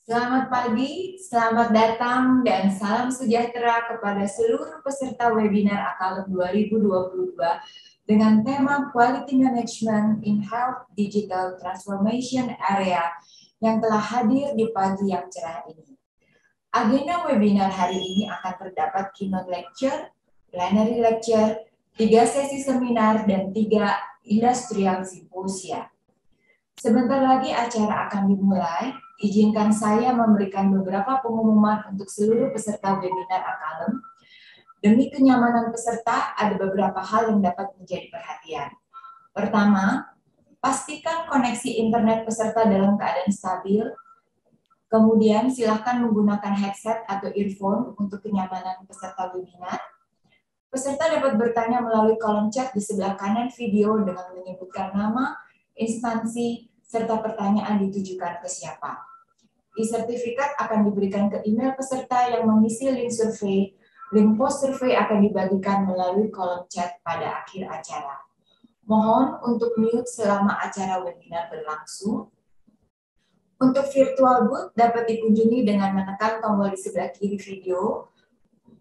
Selamat pagi, selamat datang, dan salam sejahtera kepada seluruh peserta webinar AKALEM 2022 dengan tema Quality Management in Health Digital Transformation Area yang telah hadir di pagi yang cerah ini. Agenda webinar hari ini akan terdapat keynote lecture, plenary lecture, 3 sesi seminar, dan 3 industrial simposia. Sebentar lagi acara akan dimulai. Izinkan saya memberikan beberapa pengumuman untuk seluruh peserta webinar AKALEM. Demi kenyamanan peserta, ada beberapa hal yang dapat menjadi perhatian. Pertama, pastikan koneksi internet peserta dalam keadaan stabil. Kemudian, silakan menggunakan headset atau earphone untuk kenyamanan peserta webinar. Peserta dapat bertanya melalui kolom chat di sebelah kanan video dengan menyebutkan nama, instansi, serta pertanyaan ditujukan ke siapa. E-sertifikat akan diberikan ke email peserta yang mengisi link survei. Link post survei akan dibagikan melalui kolom chat pada akhir acara. Mohon untuk mute selama acara webinar berlangsung. Untuk virtual booth dapat dikunjungi dengan menekan tombol di sebelah kiri video.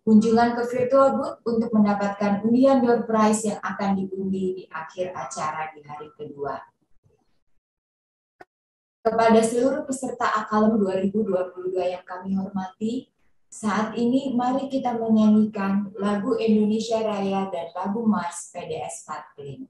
Kunjungan ke virtual booth untuk mendapatkan undian door prize yang akan diundi di akhir acara di hari kedua. Kepada seluruh peserta AKALEM 2022 yang kami hormati, saat ini mari kita menyanyikan lagu Indonesia Raya dan lagu Mars PDS Pathling.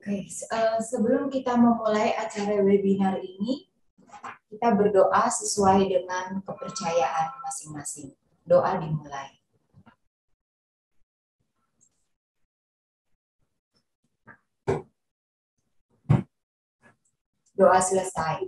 Oke, sebelum kita memulai acara webinar ini, kita berdoa sesuai dengan kepercayaan masing-masing. Doa dimulai. Doa selesai.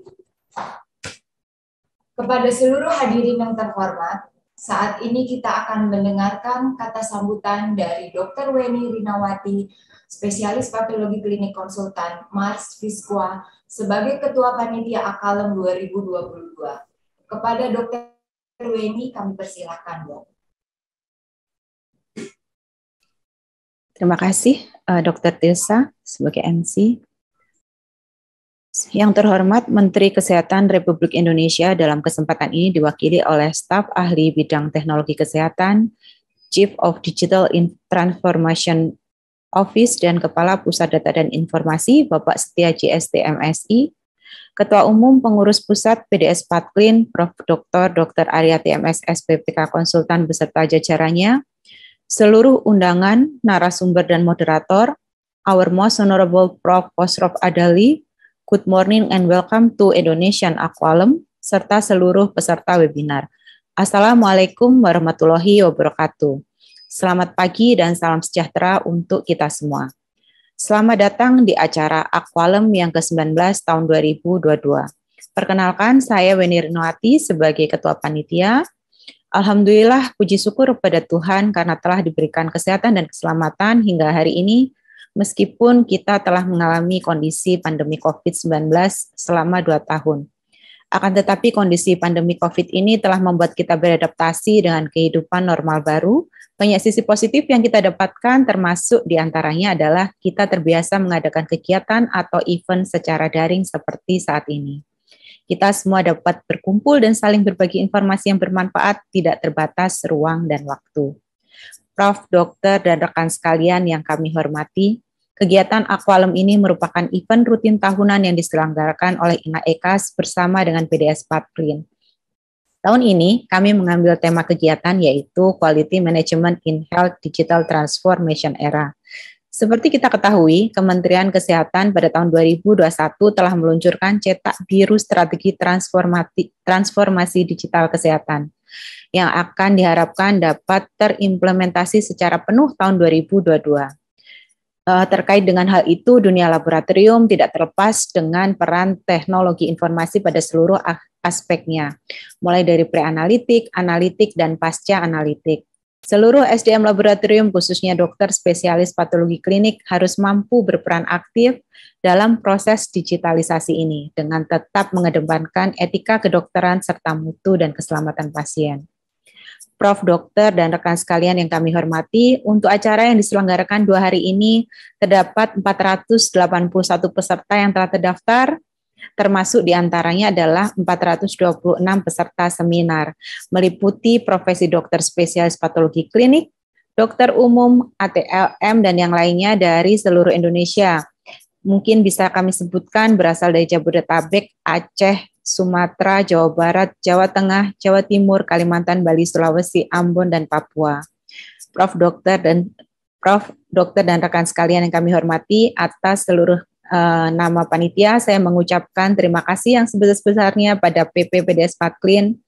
Kepada seluruh hadirin yang terhormat, saat ini kita akan mendengarkan kata sambutan dari Dr. Weni Rinawati, spesialis patologi klinik konsultan Mars Visqua, sebagai Ketua Panitia Akalem 2022. Kepada Dr. Weni, kami persilakan, Dok. Terima kasih, Dr. Tirsa, sebagai MC. Yang terhormat Menteri Kesehatan Republik Indonesia dalam kesempatan ini diwakili oleh staf ahli bidang teknologi kesehatan, Chief of Digital Transformation Office dan Kepala Pusat Data dan Informasi, Bapak Setiaji ST MSI, Ketua Umum Pengurus Pusat PDS Patklin, Prof. Dr. Aryati MS SPPK Konsultan beserta jajarannya, seluruh undangan, narasumber dan moderator, our most honorable Prof. Kosrof Adali, good morning and welcome to Indonesian Aqualem, serta seluruh peserta webinar. Assalamualaikum warahmatullahi wabarakatuh. Selamat pagi dan salam sejahtera untuk kita semua. Selamat datang di acara Aqualem yang ke-19 tahun 2022. Perkenalkan, saya Weni Rinawati sebagai Ketua Panitia. Alhamdulillah, puji syukur kepada Tuhan karena telah diberikan kesehatan dan keselamatan hingga hari ini, meskipun kita telah mengalami kondisi pandemi COVID-19 selama 2 tahun. Akan tetapi kondisi pandemi COVID ini telah membuat kita beradaptasi dengan kehidupan normal baru. Banyak sisi positif yang kita dapatkan, termasuk diantaranya adalah kita terbiasa mengadakan kegiatan atau event secara daring seperti saat ini. Kita semua dapat berkumpul dan saling berbagi informasi yang bermanfaat, tidak terbatas ruang dan waktu. Prof, Dokter, dan rekan sekalian yang kami hormati, kegiatan Aqualem ini merupakan event rutin tahunan yang diselenggarakan oleh INAEKAS bersama dengan PDS Patklin. Tahun ini kami mengambil tema kegiatan yaitu Quality Management in Health Digital Transformation Era. Seperti kita ketahui, Kementerian Kesehatan pada tahun 2021 telah meluncurkan cetak biru strategi transformasi digital kesehatan yang akan diharapkan dapat terimplementasi secara penuh tahun 2022. Terkait dengan hal itu, dunia laboratorium tidak terlepas dengan peran teknologi informasi pada seluruh aspeknya, mulai dari pre-analitik, analitik, dan pasca-analitik. Seluruh SDM laboratorium, khususnya dokter spesialis patologi klinik, harus mampu berperan aktif dalam proses digitalisasi ini dengan tetap mengedepankan etika kedokteran serta mutu dan keselamatan pasien. Prof, Dokter, dan rekan sekalian yang kami hormati, untuk acara yang diselenggarakan 2 hari ini terdapat 481 peserta yang telah terdaftar, termasuk diantaranya adalah 426 peserta seminar, meliputi profesi dokter spesialis patologi klinik, dokter umum, ATLM, dan yang lainnya dari seluruh Indonesia. Mungkin bisa kami sebutkan berasal dari Jabodetabek, Aceh, Sumatera, Jawa Barat, Jawa Tengah, Jawa Timur, Kalimantan, Bali, Sulawesi, Ambon, dan Papua. Prof, Dokter, dan rekan sekalian yang kami hormati, atas seluruh nama panitia, saya mengucapkan terima kasih yang sebesar-besarnya pada PP PDS Patklin,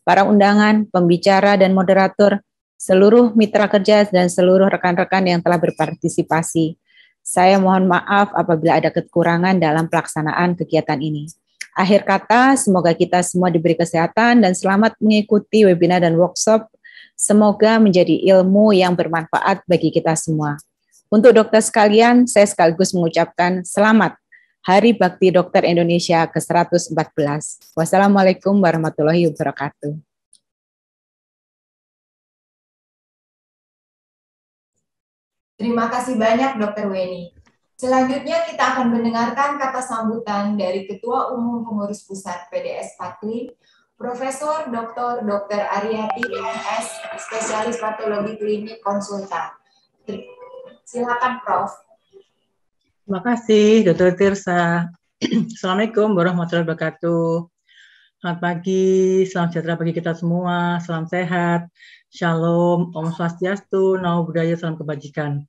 para undangan, pembicara, dan moderator, seluruh mitra kerja, dan seluruh rekan-rekan yang telah berpartisipasi. Saya mohon maaf apabila ada kekurangan dalam pelaksanaan kegiatan ini. Akhir kata, semoga kita semua diberi kesehatan dan selamat mengikuti webinar dan workshop. Semoga menjadi ilmu yang bermanfaat bagi kita semua. Untuk dokter sekalian, saya sekaligus mengucapkan selamat Hari Bakti Dokter Indonesia ke-114. Wassalamualaikum warahmatullahi wabarakatuh. Terima kasih banyak, Dr. Weni. Selanjutnya kita akan mendengarkan kata sambutan dari Ketua Umum Pengurus Pusat PDS Patklin, Profesor Dr. Aryati MS, spesialis patologi klinik konsultan. Silakan, Prof. Terima kasih, Dr. Tirsa. Assalamualaikum warahmatullahi wabarakatuh. Selamat pagi, salam sejahtera bagi kita semua, salam sehat, shalom, om swastiastu, namo buddhaya, salam kebajikan.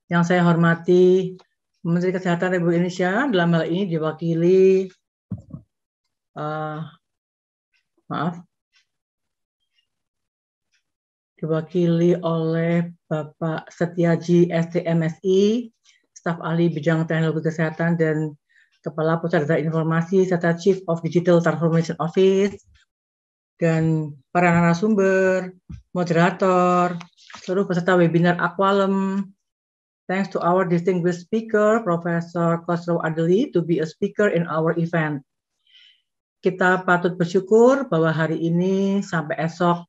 Yang saya hormati Menteri Kesehatan Republik Indonesia dalam hal ini diwakili diwakili oleh Bapak Setiaji STMSI, staf ahli bidang teknologi kesehatan dan Kepala Pusat Data Informasi serta Chief of Digital Transformation Office, dan para narasumber, moderator, seluruh peserta webinar Aqualem. Thanks to our distinguished speaker, Profesor Khosrow Adeli, to be a speaker in our event. Kita patut bersyukur bahwa hari ini sampai esok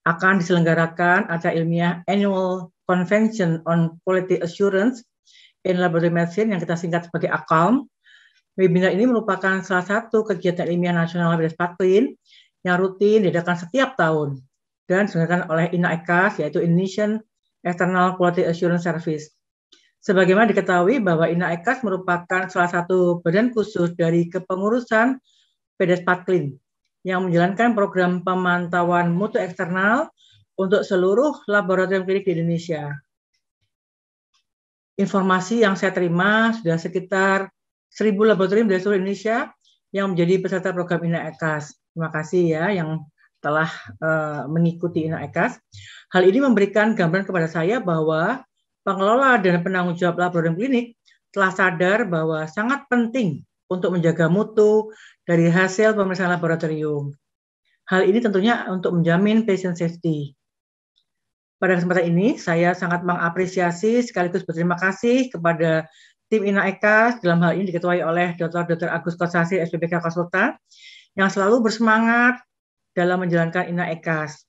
akan diselenggarakan acara ilmiah Annual Convention on Quality Assurance in Laboratory Medicine yang kita singkat sebagai AQALM. Webinar ini merupakan salah satu kegiatan ilmiah nasional BDSPACLIN yang rutin diadakan setiap tahun dan diselenggarakan oleh INAECAS, yaitu Indonesian External Quality Assurance Service. Sebagaimana diketahui bahwa INAECAS merupakan salah satu badan khusus dari kepengurusan BDSPACLIN yang menjalankan program pemantauan mutu eksternal untuk seluruh laboratorium klinik di Indonesia. Informasi yang saya terima sudah sekitar 1.000 laboratorium dari seluruh Indonesia yang menjadi peserta program INAECAS. Terima kasih ya yang telah mengikuti INAECAS. Hal ini memberikan gambaran kepada saya bahwa pengelola dan penanggung jawab laboratorium klinik telah sadar bahwa sangat penting untuk menjaga mutu dari hasil pemeriksaan laboratorium. Hal ini tentunya untuk menjamin patient safety. Pada kesempatan ini, saya sangat mengapresiasi sekaligus berterima kasih kepada tim INAECAS, dalam hal ini diketuai oleh Dr. Agus Kosasih, SPPK Konsultan, yang selalu bersemangat dalam menjalankan INAECAS.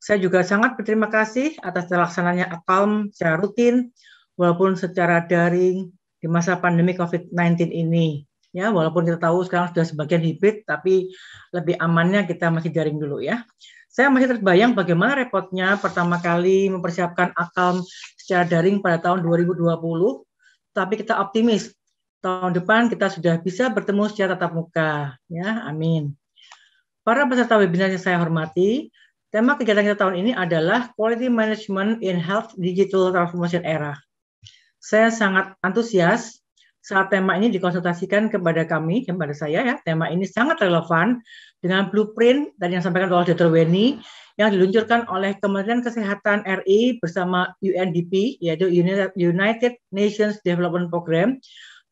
Saya juga sangat berterima kasih atas terlaksananya AQALM secara rutin, walaupun secara daring di masa pandemi COVID-19 ini. Ya, walaupun kita tahu sekarang sudah sebagian hibrid, tapi lebih amannya kita masih daring dulu ya. Saya masih terbayang bagaimana repotnya pertama kali mempersiapkan AQALM secara daring pada tahun 2020, tapi kita optimis tahun depan kita sudah bisa bertemu secara tatap muka. Ya, amin. Para peserta webinar yang saya hormati, tema kegiatan kita tahun ini adalah Quality Management in Health Digital Transformation Era. Saya sangat antusias saat tema ini dikonsultasikan kepada kami, kepada saya ya, tema ini sangat relevan dengan blueprint tadi yang disampaikan oleh Dr. Weni yang diluncurkan oleh Kementerian Kesehatan RI bersama UNDP, yaitu United Nations Development Program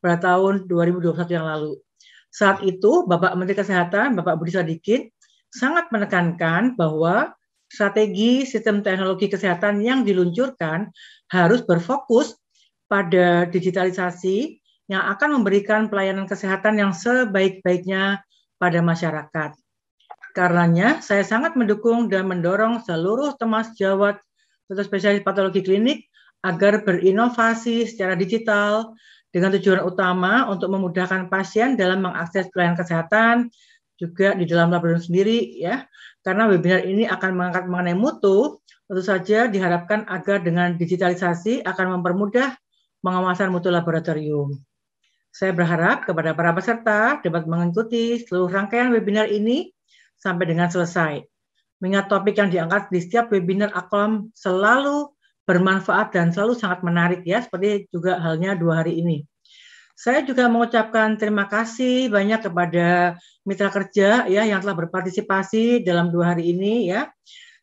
pada tahun 2021 yang lalu. Saat itu, Bapak Menteri Kesehatan, Bapak Budi Sadikin, sangat menekankan bahwa strategi sistem teknologi kesehatan yang diluncurkan harus berfokus pada digitalisasi yang akan memberikan pelayanan kesehatan yang sebaik-baiknya pada masyarakat. Karenanya, saya sangat mendukung dan mendorong seluruh teman sejawat atau spesialis patologi klinik agar berinovasi secara digital dengan tujuan utama untuk memudahkan pasien dalam mengakses pelayanan kesehatan, juga di dalam laboratorium sendiri ya. Karena webinar ini akan mengangkat mengenai mutu, tentu saja diharapkan agar dengan digitalisasi akan mempermudah pengawasan mutu laboratorium. Saya berharap kepada para peserta dapat mengikuti seluruh rangkaian webinar ini sampai dengan selesai. Mengingat topik yang diangkat di setiap webinar AQALM selalu bermanfaat dan selalu sangat menarik ya, seperti juga halnya 2 hari ini. Saya juga mengucapkan terima kasih banyak kepada mitra kerja ya yang telah berpartisipasi dalam 2 hari ini ya,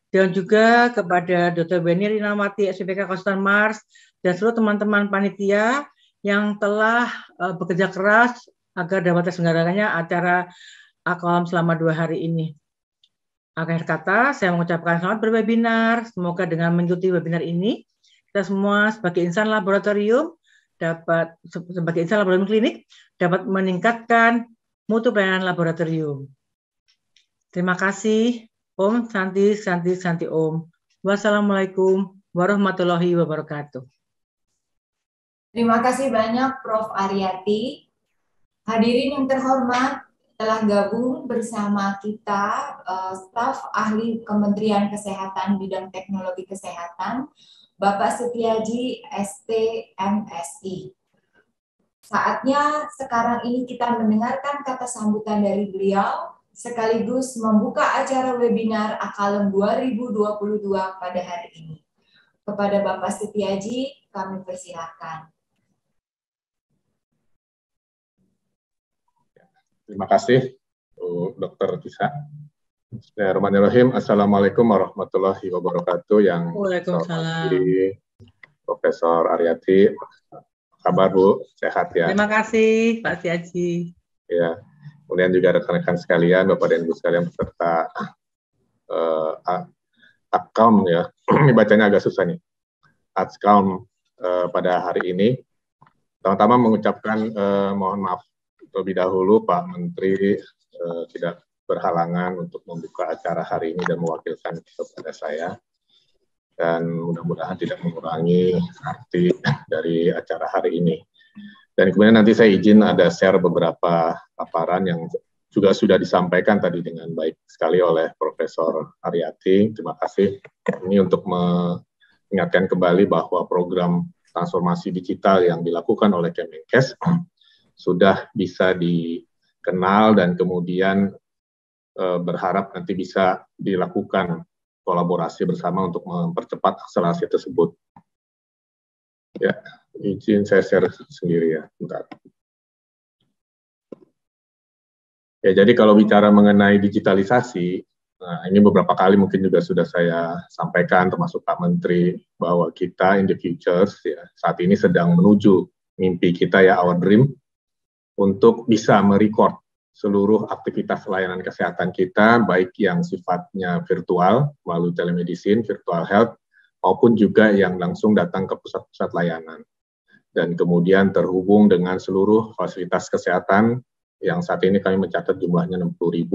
dan juga kepada Dr. Beni Rinawati, SPPK Konsultan Mars, dan seluruh teman-teman panitia yang telah bekerja keras agar dapat terselenggaranya acara AQALM selama 2 hari ini. Akhir kata, saya mengucapkan selamat berwebinar. Semoga dengan mengikuti webinar ini, kita semua sebagai insan laboratorium klinik dapat meningkatkan mutu pelayanan laboratorium. Terima kasih. Om Santi Santi Santi Om. Wassalamualaikum warahmatullahi wabarakatuh. Terima kasih banyak Prof. Aryati. Hadirin yang terhormat, telah gabung bersama kita staf ahli Kementerian Kesehatan bidang teknologi kesehatan, Bapak Setiaji STMSI. Saatnya sekarang ini kita mendengarkan kata sambutan dari beliau, sekaligus membuka acara webinar AQALM 2022 pada hari ini. Kepada Bapak Setiaji, kami persilakan. Terima kasih, Bu Dr. Tisa. Bismillahirrahmanirrahim. Assalamualaikum warahmatullahi wabarakatuh. Yang Waalaikumsalam. Profesor Aryati, kabar Bu? Sehat ya? Terima kasih Pak Siaji. Ya, kemudian juga rekan-rekan sekalian, Bapak dan Ibu sekalian peserta Adcom ya. Ini bacanya agak susah nih. Adcom pada hari ini. Pertama-tama mengucapkan mohon maaf terlebih dahulu Pak Menteri tidak berhalangan untuk membuka acara hari ini dan mewakilkan kepada saya. Dan mudah-mudahan tidak mengurangi arti dari acara hari ini. Dan kemudian nanti saya izin ada share beberapa paparan yang juga sudah disampaikan tadi dengan baik sekali oleh Profesor Aryati. Terima kasih. Ini untuk mengingatkan kembali bahwa program transformasi digital yang dilakukan oleh Kemenkes sudah bisa dikenal dan kemudian berharap nanti bisa dilakukan kolaborasi bersama untuk mempercepat akselerasi tersebut. Ya, izin saya share sendiri ya, bentar. Ya, jadi kalau bicara mengenai digitalisasi, nah ini beberapa kali mungkin juga sudah saya sampaikan, termasuk Pak Menteri, bahwa kita in the futures ya, saat ini sedang menuju mimpi kita ya, our dream, untuk bisa merecord seluruh aktivitas layanan kesehatan kita, baik yang sifatnya virtual, melalui telemedicine, virtual health, maupun juga yang langsung datang ke pusat-pusat layanan. Dan kemudian terhubung dengan seluruh fasilitas kesehatan, yang saat ini kami mencatat jumlahnya 60.000,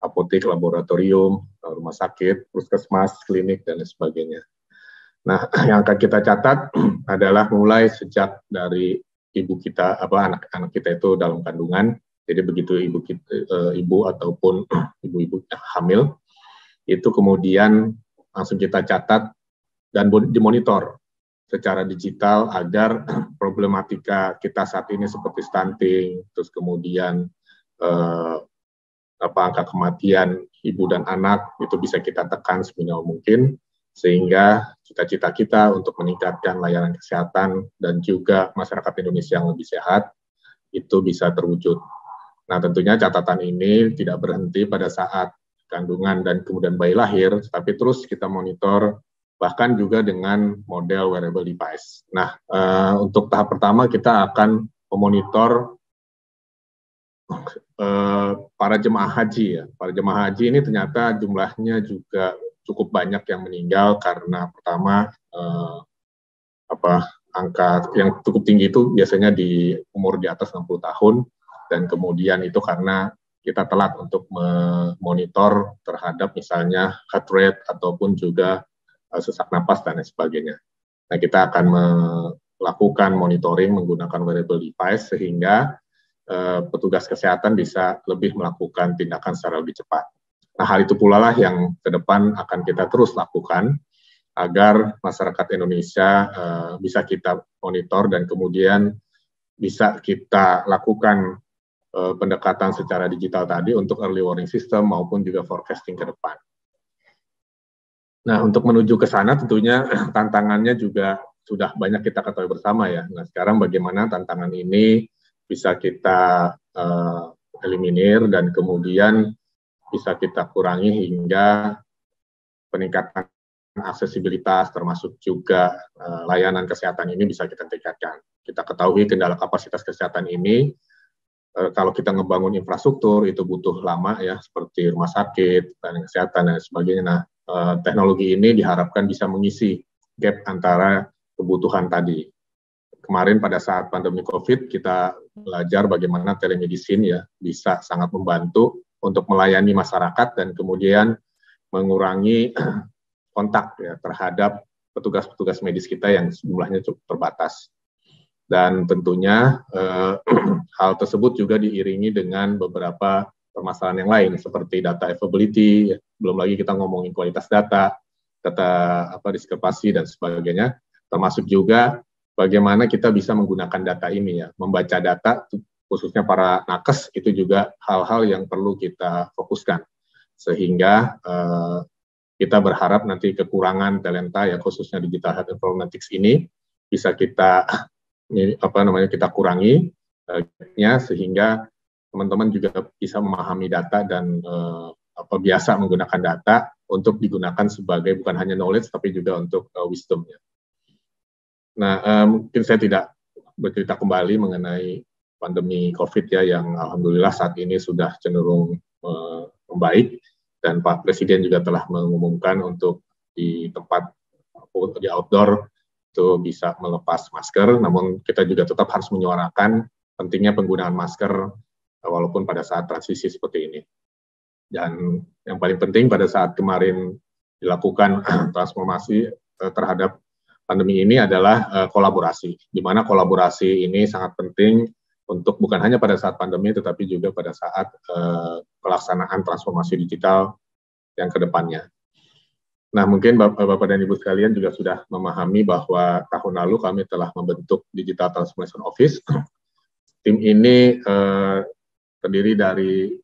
apotek, laboratorium, rumah sakit, puskesmas, klinik, dan sebagainya. Nah, yang akan kita catat adalah mulai sejak dari ibu kita, anak-anak kita itu dalam kandungan. Jadi begitu ibu ataupun ibu-ibu hamil, itu kemudian langsung kita catat dan dimonitor secara digital agar problematika kita saat ini seperti stunting, terus kemudian angka kematian ibu dan anak itu bisa kita tekan seminimal mungkin, sehingga cita-cita kita untuk meningkatkan layanan kesehatan dan juga masyarakat Indonesia yang lebih sehat itu bisa terwujud. Nah, tentunya catatan ini tidak berhenti pada saat kandungan dan kemudian bayi lahir, tapi terus kita monitor bahkan juga dengan model wearable device. Nah, untuk tahap pertama kita akan memonitor para jemaah haji ya. Para jemaah haji ini ternyata jumlahnya juga cukup banyak yang meninggal karena pertama angka yang cukup tinggi itu biasanya di umur di atas 60 tahun. Dan kemudian itu karena kita telat untuk memonitor terhadap misalnya heart rate ataupun juga sesak napas dan lain sebagainya. Nah, kita akan melakukan monitoring menggunakan wearable device sehingga petugas kesehatan bisa lebih melakukan tindakan secara lebih cepat. Nah, hal itu pula lah yang ke depan akan kita terus lakukan agar masyarakat Indonesia bisa kita monitor dan kemudian bisa kita lakukan pendekatan secara digital tadi untuk early warning system maupun juga forecasting ke depan. Nah, untuk menuju ke sana tentunya tantangannya juga sudah banyak kita ketahui bersama ya. Nah, sekarang bagaimana tantangan ini bisa kita eliminir dan kemudian bisa kita kurangi hingga peningkatan aksesibilitas termasuk juga layanan kesehatan ini bisa kita tingkatkan. Kita ketahui kendala kapasitas kesehatan ini kalau kita ngebangun infrastruktur itu butuh lama ya, seperti rumah sakit, layanan kesehatan dan sebagainya. Nah, teknologi ini diharapkan bisa mengisi gap antara kebutuhan tadi. Kemarin pada saat pandemi COVID kita belajar bagaimana telemedicine ya bisa sangat membantu untuk melayani masyarakat dan kemudian mengurangi kontak ya terhadap petugas-petugas medis kita yang jumlahnya cukup terbatas. Dan tentunya hal tersebut juga diiringi dengan beberapa permasalahan yang lain seperti data availability, belum lagi kita ngomongin kualitas data diskrepsi dan sebagainya, termasuk juga bagaimana kita bisa menggunakan data ini ya, membaca data khususnya para nakes itu juga hal-hal yang perlu kita fokuskan sehingga kita berharap nanti kekurangan talenta ya khususnya digital health informatics ini bisa kita kita kurangi sehingga teman-teman juga bisa memahami data dan biasa menggunakan data untuk digunakan sebagai bukan hanya knowledge tapi juga untuk wisdom-nya. Nah, mungkin saya tidak bercerita kembali mengenai pandemi COVID ya, yang alhamdulillah saat ini sudah cenderung membaik, dan Pak Presiden juga telah mengumumkan untuk di tempat di outdoor itu bisa melepas masker, namun kita juga tetap harus menyuarakan pentingnya penggunaan masker walaupun pada saat transisi seperti ini. Dan yang paling penting pada saat kemarin dilakukan transformasi terhadap pandemi ini adalah kolaborasi, di mana kolaborasi ini sangat penting untuk bukan hanya pada saat pandemi, tetapi juga pada saat pelaksanaan transformasi digital yang kedepannya. Nah, mungkin Bapak dan Ibu sekalian juga sudah memahami bahwa tahun lalu kami telah membentuk Digital Transformation Office. Tim ini terdiri dari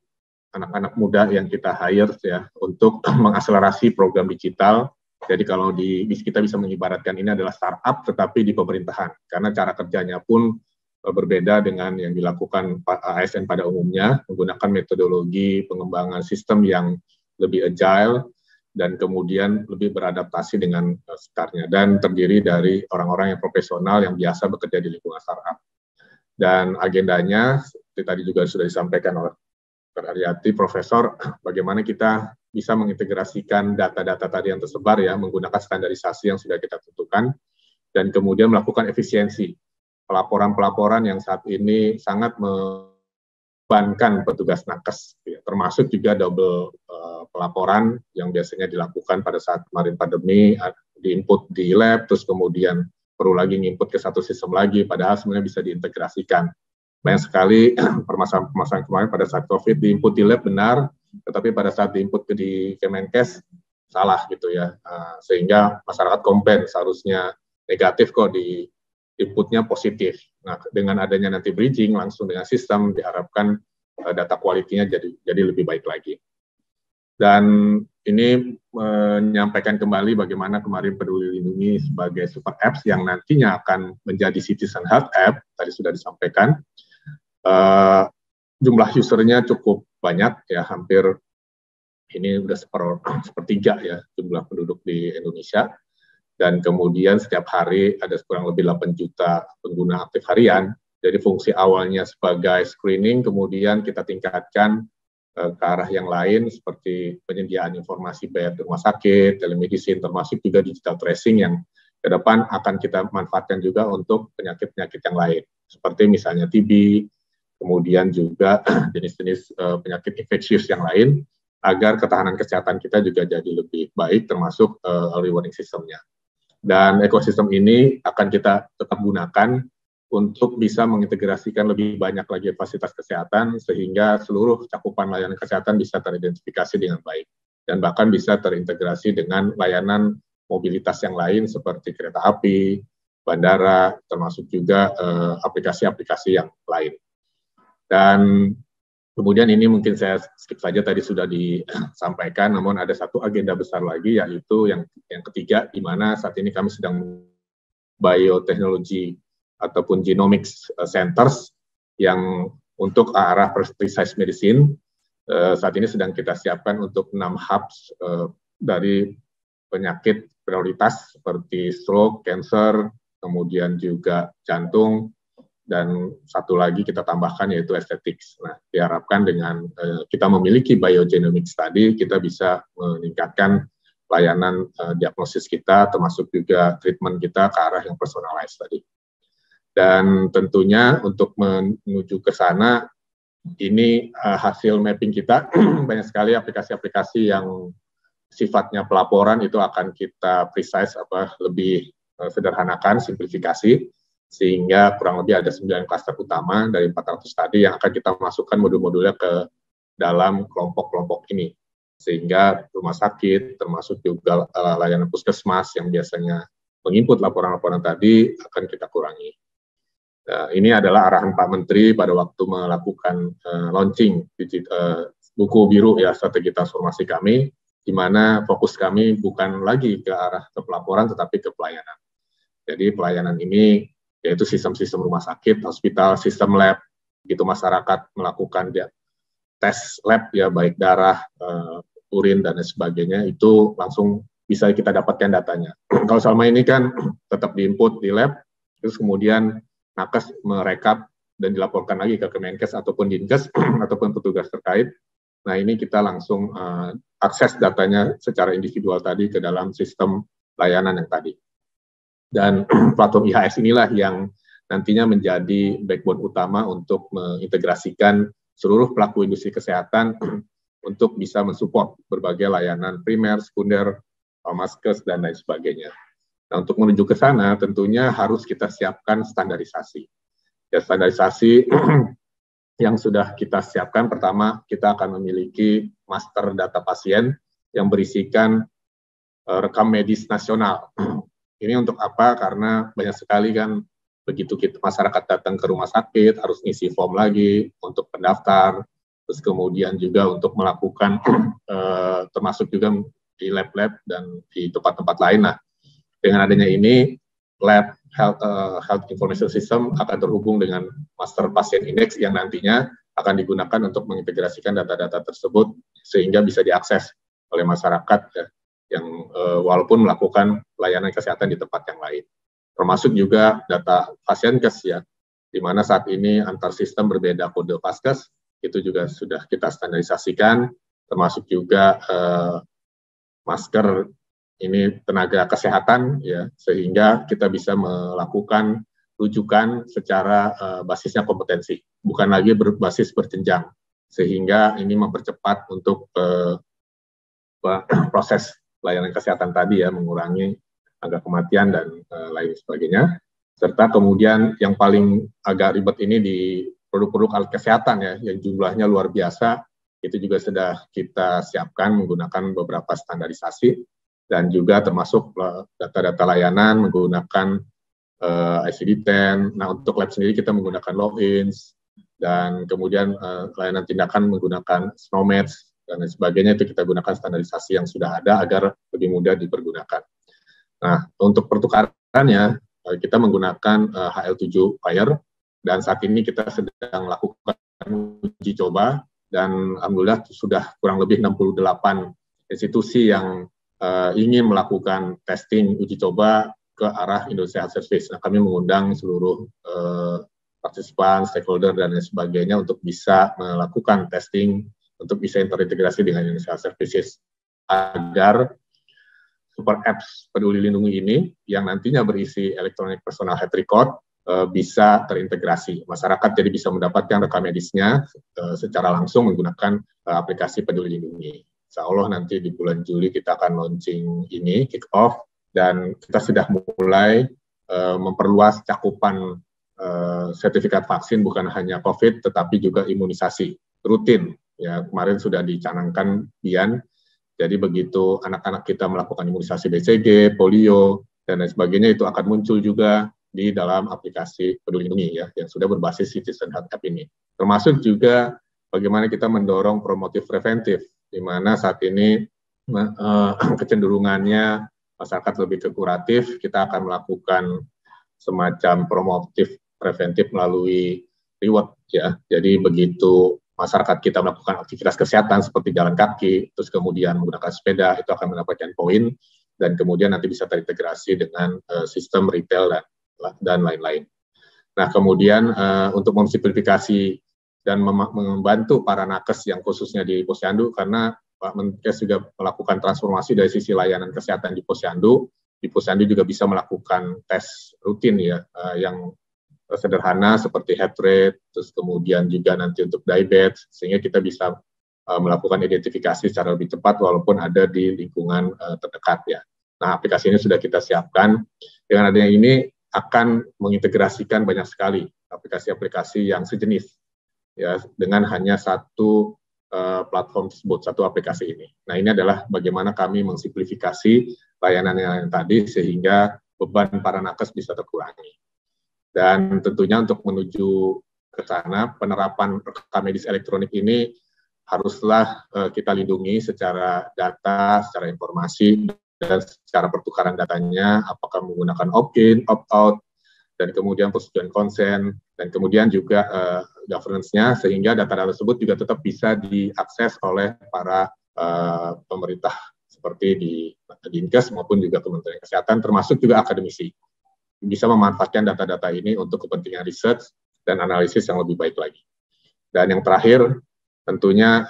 anak-anak muda yang kita hire ya untuk mengakselerasi program digital. Jadi kalau kita bisa mengibaratkan ini adalah startup tetapi di pemerintahan, karena cara kerjanya pun berbeda dengan yang dilakukan ASN pada umumnya, menggunakan metodologi pengembangan sistem yang lebih agile dan kemudian lebih beradaptasi dengan sekitarnya, dan terdiri dari orang-orang yang profesional yang biasa bekerja di lingkungan startup. Dan agendanya seperti tadi juga sudah disampaikan oleh Dr. Aryati, Profesor, bagaimana kita bisa mengintegrasikan data-data tadi yang tersebar ya, menggunakan standarisasi yang sudah kita tentukan, dan kemudian melakukan efisiensi pelaporan-pelaporan yang saat ini sangat membebankan petugas nakes, ya, termasuk juga double pelaporan yang biasanya dilakukan pada saat kemarin pandemi, diinput di lab, terus kemudian perlu lagi nginput ke satu sistem lagi, padahal sebenarnya bisa diintegrasikan. Banyak sekali permasalahan kemarin pada saat COVID, diinput di lab benar, tetapi pada saat diinput di Kemenkes salah gitu ya, sehingga masyarakat komplain seharusnya negatif kok di inputnya positif. Nah, dengan adanya nanti bridging langsung dengan sistem, diharapkan data kualitinya jadi lebih baik lagi. Dan ini menyampaikan kembali bagaimana kemarin Peduli Lindungi sebagai super apps yang nantinya akan menjadi citizen health app, tadi sudah disampaikan. Jumlah usernya cukup banyak ya, hampir ini udah sepertiga ya jumlah penduduk di Indonesia. Dan kemudian setiap hari ada kurang lebih 8 juta pengguna aktif harian. Jadi fungsi awalnya sebagai screening, kemudian kita tingkatkan ke arah yang lain seperti penyediaan informasi baik rumah sakit, telemedicine, termasuk juga digital tracing yang ke depan akan kita manfaatkan juga untuk penyakit-penyakit yang lain, seperti misalnya TB, kemudian juga jenis-jenis penyakit infeksius yang lain, agar ketahanan kesehatan kita juga jadi lebih baik, termasuk early warning system-nya. Dan ekosistem ini akan kita tetap gunakan untuk bisa mengintegrasikan lebih banyak lagi fasilitas kesehatan, sehingga seluruh cakupan layanan kesehatan bisa teridentifikasi dengan baik, dan bahkan bisa terintegrasi dengan layanan mobilitas yang lain seperti kereta api, bandara, termasuk juga aplikasi-aplikasi yang lain. Dan kemudian ini mungkin saya skip saja, tadi sudah disampaikan, namun ada satu agenda besar lagi, yaitu yang ketiga, di mana saat ini kami sedang bioteknologi ataupun genomics centers yang untuk arah precise medicine. Saat ini sedang kita siapkan untuk 6 hubs dari penyakit prioritas seperti stroke, cancer, kemudian juga jantung, dan satu lagi kita tambahkan yaitu aesthetics. Nah, diharapkan dengan kita memiliki biogenomics tadi, kita bisa meningkatkan layanan diagnosis kita, termasuk juga treatment kita ke arah yang personalized tadi. Dan tentunya untuk menuju ke sana, ini hasil mapping kita, banyak sekali aplikasi-aplikasi yang sifatnya pelaporan itu akan kita precise, lebih sederhanakan, simplifikasi, sehingga kurang lebih ada 9 klaster utama dari 400 tadi yang akan kita masukkan modul-modulnya ke dalam kelompok-kelompok ini. Sehingga rumah sakit, termasuk juga layanan puskesmas yang biasanya menginput laporan-laporan tadi akan kita kurangi. Ini adalah arahan Pak Menteri pada waktu melakukan launching buku biru ya strategi transformasi kami, di mana fokus kami bukan lagi ke arah ke pelaporan tetapi ke pelayanan. Jadi pelayanan ini yaitu sistem-sistem rumah sakit, hospital, sistem lab, begitu masyarakat melakukan tes lab ya, baik darah, urin dan sebagainya, itu langsung bisa kita dapatkan datanya. Kalau selama ini kan tetap diinput di lab, terus kemudian nakes merekap dan dilaporkan lagi ke Kemenkes ataupun Dinkes ataupun petugas terkait. Nah, ini kita langsung akses datanya secara individual tadi ke dalam sistem layanan yang tadi. Dan platform IHS inilah yang nantinya menjadi backbone utama untuk mengintegrasikan seluruh pelaku industri kesehatan untuk bisa mensupport berbagai layanan primer, sekunder, maskes, dan lain sebagainya. Nah, untuk menuju ke sana tentunya harus kita siapkan standarisasi. Ya, standarisasi yang sudah kita siapkan, pertama kita akan memiliki master data pasien yang berisikan rekam medis nasional. Ini untuk apa? Karena banyak sekali kan begitu masyarakat datang ke rumah sakit harus ngisi form lagi untuk pendaftar, terus kemudian juga untuk melakukan termasuk juga di lab-lab dan di tempat-tempat lain. Nah, dengan adanya ini, lab health information system akan terhubung dengan master pasien index yang nantinya akan digunakan untuk mengintegrasikan data-data tersebut sehingga bisa diakses oleh masyarakat ya, yang walaupun melakukan layanan kesehatan di tempat yang lain. Termasuk juga data pasienkes ya, di mana saat ini antar sistem berbeda kode Paskes, itu juga sudah kita standarisasikan, termasuk juga masker ini tenaga kesehatan ya, sehingga kita bisa melakukan rujukan secara basisnya kompetensi, bukan lagi berbasis berjenjang, sehingga ini mempercepat untuk proses layanan kesehatan tadi ya, mengurangi angka kematian dan lain sebagainya. Serta kemudian yang paling agak ribet ini di produk-produk alat kesehatan ya, yang jumlahnya luar biasa, itu juga sudah kita siapkan menggunakan beberapa standarisasi dan juga termasuk data-data layanan menggunakan ICD-10. Nah, untuk lab sendiri kita menggunakan logins dan kemudian layanan tindakan menggunakan SNOMED dan lain sebagainya, itu kita gunakan standarisasi yang sudah ada agar lebih mudah dipergunakan. Nah, untuk pertukarannya kita menggunakan HL7 Wire dan saat ini kita sedang melakukan uji coba dan alhamdulillah sudah kurang lebih 68 institusi yang ingin melakukan testing uji coba ke arah Indonesia Health Service. Nah, kami mengundang seluruh partisipan, stakeholder dan lain sebagainya untuk bisa melakukan testing untuk bisa terintegrasi dengan Indonesia Health Services agar super apps Peduli Lindungi ini yang nantinya berisi electronic personal health record bisa terintegrasi. Masyarakat jadi bisa mendapatkan rekam medisnya secara langsung menggunakan aplikasi Peduli Lindungi. Insya Allah nanti di bulan Juli kita akan launching ini, kick off, dan kita sudah mulai memperluas cakupan sertifikat vaksin bukan hanya COVID, tetapi juga imunisasi rutin. Ya, kemarin sudah dicanangkan Bian. Jadi begitu anak-anak kita melakukan imunisasi BCG, polio, dan lain sebagainya, itu akan muncul juga di dalam aplikasi Peduli Lindungi ya, yang sudah berbasis Citizen Health App ini. Termasuk juga bagaimana kita mendorong promotif preventif, di mana saat ini kecenderungannya masyarakat lebih ke kuratif, kita akan melakukan semacam promotif preventif melalui reward ya. Jadi begitu masyarakat kita melakukan aktivitas kesehatan seperti jalan kaki, terus kemudian menggunakan sepeda, itu akan mendapatkan poin, dan kemudian nanti bisa terintegrasi dengan sistem retail dan lain-lain. Nah, kemudian untuk memsimplifikasi dan membantu para nakes yang khususnya di Posyandu, karena Pak Menkes juga melakukan transformasi dari sisi layanan kesehatan di Posyandu. Di Posyandu juga bisa melakukan tes rutin ya, yang sederhana seperti heart rate, terus kemudian juga nanti untuk diabetes, sehingga kita bisa melakukan identifikasi secara lebih cepat walaupun ada di lingkungan terdekat ya. Nah, aplikasi ini sudah kita siapkan. Dengan adanya ini akan mengintegrasikan banyak sekali aplikasi-aplikasi yang sejenis ya, dengan hanya satu platform tersebut, satu aplikasi ini. Nah, ini adalah bagaimana kami mensimplifikasi layanan yang tadi sehingga beban para nakes bisa terkurangi. Dan tentunya untuk menuju ke sana, penerapan rekam medis elektronik ini haruslah kita lindungi secara data, secara informasi, dan secara pertukaran datanya, apakah menggunakan opt-in, opt-out, dan kemudian persetujuan konsen, dan kemudian juga governance-nya, sehingga data-data tersebut juga tetap bisa diakses oleh para pemerintah seperti di Dinkes maupun juga Kementerian Kesehatan, termasuk juga akademisi. Bisa memanfaatkan data-data ini untuk kepentingan research dan analisis yang lebih baik lagi. Dan yang terakhir, tentunya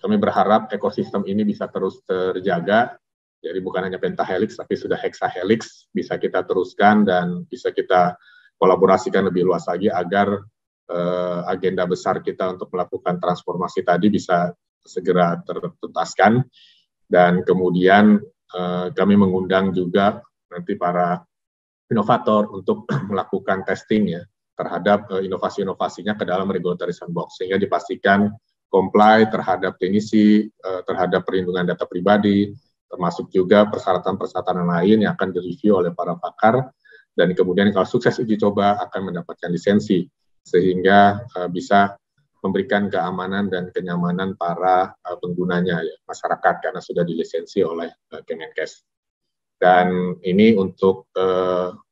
kami berharap ekosistem ini bisa terus terjaga, jadi bukan hanya pentahelix, tapi sudah hexahelix, bisa kita teruskan dan bisa kita kolaborasikan lebih luas lagi agar agenda besar kita untuk melakukan transformasi tadi bisa segera tertuntaskan. Dan kemudian kami mengundang juga nanti para inovator untuk melakukan testing ya terhadap inovasi-inovasinya ke dalam regulatory sandbox, sehingga dipastikan comply terhadap teknisi, terhadap perlindungan data pribadi, termasuk juga persyaratan-persyaratan lain yang akan direview oleh para pakar, dan kemudian kalau sukses uji coba akan mendapatkan lisensi, sehingga bisa memberikan keamanan dan kenyamanan para penggunanya, ya, masyarakat, karena sudah dilisensi oleh Kemenkes. Dan ini untuk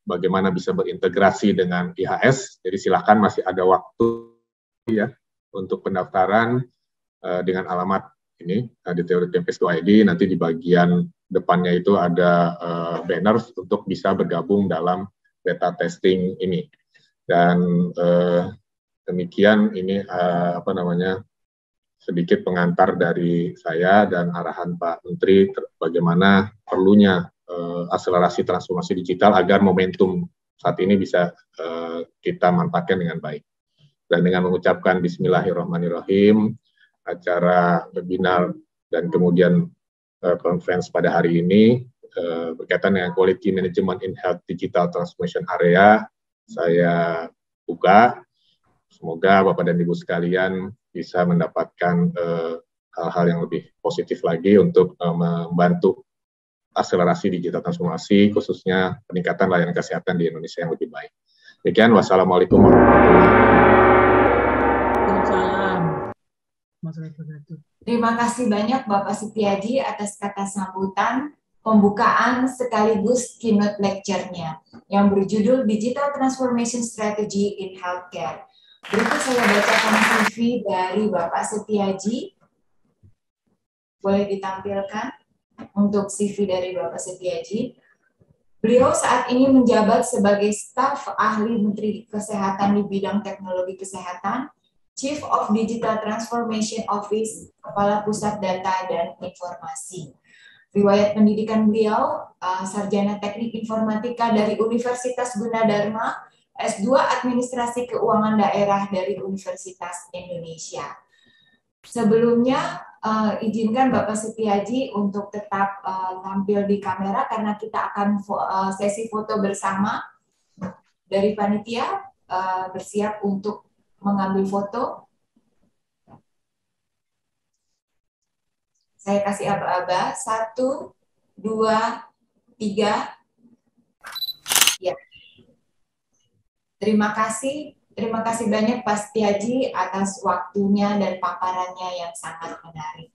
bagaimana bisa berintegrasi dengan IHS, jadi silakan masih ada waktu ya untuk pendaftaran dengan alamat ini di teoritemkes.id. Nanti di bagian depannya itu ada banners untuk bisa bergabung dalam beta testing ini. Dan demikian ini sedikit pengantar dari saya dan arahan Pak Menteri bagaimana perlunya akselerasi transformasi digital agar momentum saat ini bisa kita manfaatkan dengan baik. Dan dengan mengucapkan Bismillahirrahmanirrahim, acara webinar dan kemudian conference pada hari ini berkaitan dengan Quality Management in Health Digital Transformation Area, saya buka. Semoga Bapak dan Ibu sekalian bisa mendapatkan hal-hal yang lebih positif lagi untuk membantu akselerasi digital transformasi, khususnya peningkatan layanan kesehatan di Indonesia yang lebih baik. Demikian, wassalamualaikum warahmatullahi wabarakatuh. Terima kasih banyak Bapak Setiaji atas kata sambutan, pembukaan sekaligus keynote lecture-nya yang berjudul Digital Transformation Strategy in Healthcare. Berikut saya bacakan CV dari Bapak Setiaji. Boleh ditampilkan untuk CV dari Bapak Setiaji. Beliau saat ini menjabat sebagai staf ahli Menteri Kesehatan di bidang teknologi kesehatan, Chief of Digital Transformation Office, Kepala Pusat Data dan Informasi. Riwayat pendidikan beliau, Sarjana Teknik Informatika dari Universitas Gunadarma, S2 Administrasi Keuangan Daerah dari Universitas Indonesia. Sebelumnya, izinkan Bapak Setiaji untuk tetap tampil di kamera karena kita akan sesi foto bersama dari panitia, bersiap untuk mengambil foto. Saya kasih aba-aba, 1, 2, 3. Ya. Terima kasih banyak Pak Setiaji atas waktunya dan paparannya yang sangat menarik.